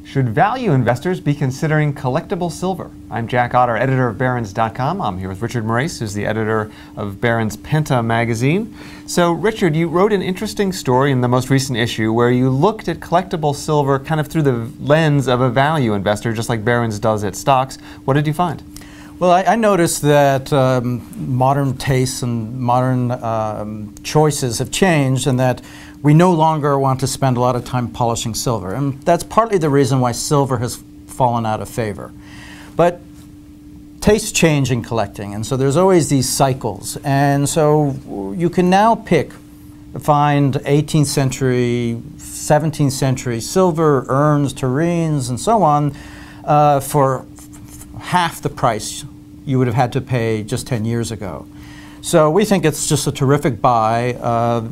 Should value investors be considering collectible silver? I'm Jack Otter, editor of BARRON'S.com. I'm here with Richard Maurice, who's the editor of Barron's Penta magazine. So, Richard, you wrote an interesting story in the most recent issue where you looked at collectible silver kind of through the lens of a value investor, just like Barron's does at stocks. What did you find? Well, I noticed that modern tastes and modern choices have changed, and that we no longer want to spend a lot of time polishing silver. And that's partly the reason why silver has fallen out of favor. But tastes change in collecting, and so there's always these cycles. And so you can now find 18th century, 17th century silver, urns, tureens, and so on for half the price you would have had to pay just 10 years ago. So we think it's just a terrific buy.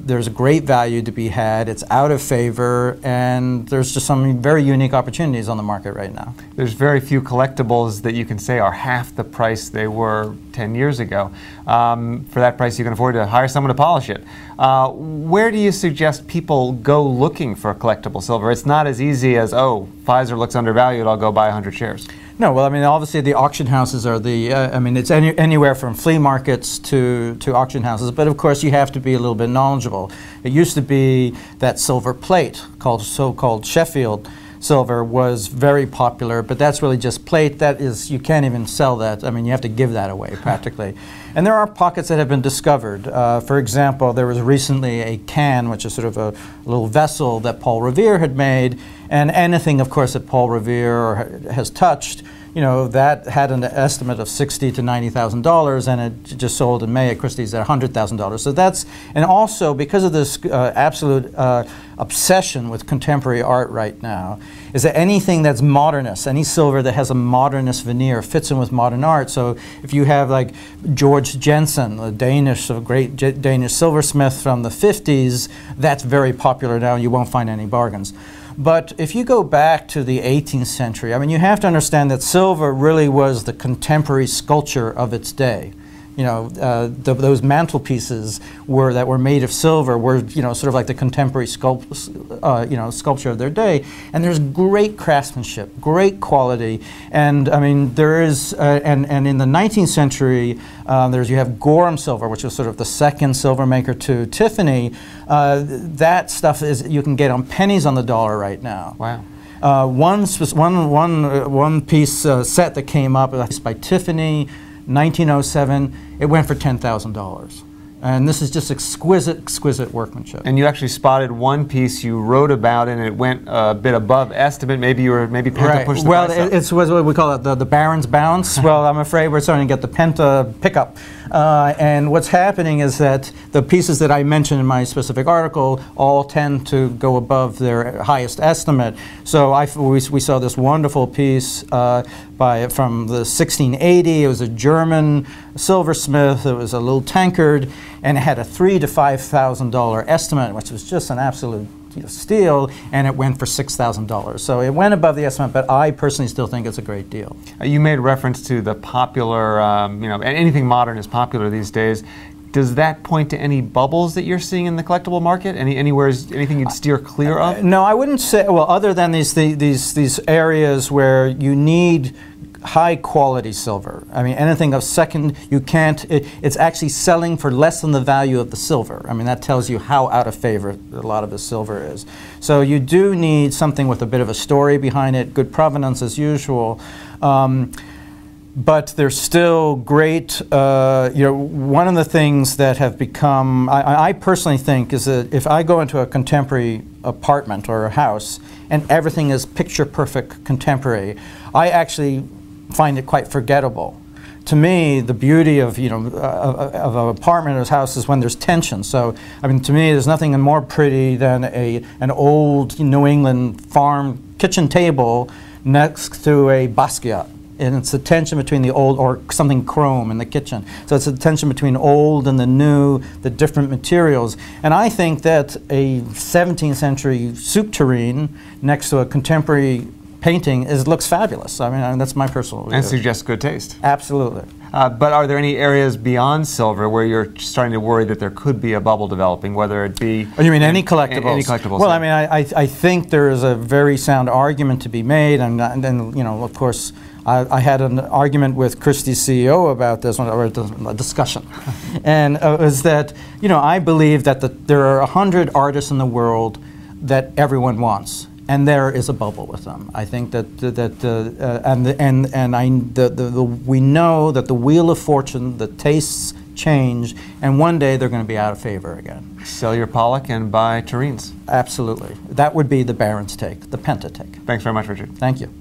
There's a great value to be had. It's out of favor, and there's just some very unique opportunities on the market right now. There's very few collectibles that you can say are half the price they were 10 years ago. For that price, you can afford to hire someone to polish it. Where do you suggest people go looking for collectible silver? It's not as easy as, oh, Pfizer looks undervalued, I'll go buy 100 shares. No, well, I mean, obviously the auction houses are the, I mean, it's anywhere from flea markets to auction houses, but of course you have to be a little bit knowledgeable. It used to be that silver plate, called so-called Sheffield silver, was very popular, but that's really just plate. That is, you can't even sell that. I mean, you have to give that away practically. And there are pockets that have been discovered. For example, there was recently a can, which is sort of a little vessel that Paul Revere had made, and anything, of course, that Paul Revere has touched, you know, that had an estimate of $60,000 to $90,000, and it just sold in May at Christie's at $100,000. So that's, and also because of this absolute obsession with contemporary art right now, is that anything that's modernist, any silver that has a modernist veneer fits in with modern art. So if you have like George Jensen, a great Danish silversmith from the 50s, that's very popular now. You won't find any bargains. But if you go back to the 18th century, I mean, you have to understand that silver really was the contemporary sculpture of its day. You know, those mantelpieces that were made of silver were, you know, sort of like the contemporary sculpture of their day. And there's great craftsmanship, great quality, and I mean, there is, and in the 19th century, you have Gorham silver, which was sort of the second silver maker to Tiffany. That stuff you can get on pennies on the dollar right now. Wow. One piece set that came up by Tiffany, 1907, it went for $10,000. And this is just exquisite, exquisite workmanship. And you actually spotted one piece you wrote about, and it went a bit above estimate. Maybe you were Penta pushed the price up. It's what we call it, the Barron's bounce. Well, I'm afraid we're starting to get the Penta pickup. And what's happening is that the pieces that I mentioned in my specific article all tend to go above their highest estimate. So we saw this wonderful piece from the 1680. It was a German silversmith. It was a little tankard, and it had a $3,000 to $5,000 estimate, which was just an absolute steal, and it went for $6,000. So it went above the estimate, but I personally still think it's a great deal. You made reference to the popular, you know, anything modern is popular these days. Does that point to any bubbles that you're seeing in the collectible market? Anything you'd steer clear of? No, I wouldn't say. Well, other than these areas where you need high quality silver. I mean, anything of second, you can't, it's actually selling for less than the value of the silver. I mean, that tells you how out of favor a lot of the silver is. So you do need something with a bit of a story behind it, good provenance as usual. But there's still great, you know, one of the things that have become, I personally think, is that if I go into a contemporary apartment or a house and everything is picture perfect contemporary, I actually find it quite forgettable. To me, the beauty of, you know, of an apartment or a house is when there's tension. So, I mean, to me, there's nothing more pretty than an old New England farm kitchen table next to a Basquiat. And it's the tension between the old, or something chrome in the kitchen. So it's the tension between old and the new, the different materials. And I think that a 17th century soup tureen next to a contemporary painting looks fabulous. I mean, that's my personal view. And suggests good taste. Absolutely. But are there any areas beyond silver where you're starting to worry that there could be a bubble developing, whether it be... Oh, you mean any collectibles? Any collectibles. Well, yeah. I mean, I think there is a very sound argument to be made, and you know, of course, I had an argument with Christie's CEO about this, or a discussion, and it was that, you know, I believe that there are 100 artists in the world that everyone wants, and there is a bubble with them. I think that we know that the wheel of fortune, the tastes change, and one day they're going to be out of favor again. Sell your Pollock and buy Tureens. Absolutely. That would be the Barron's take, the Penta take. Thanks very much, Richard. Thank you.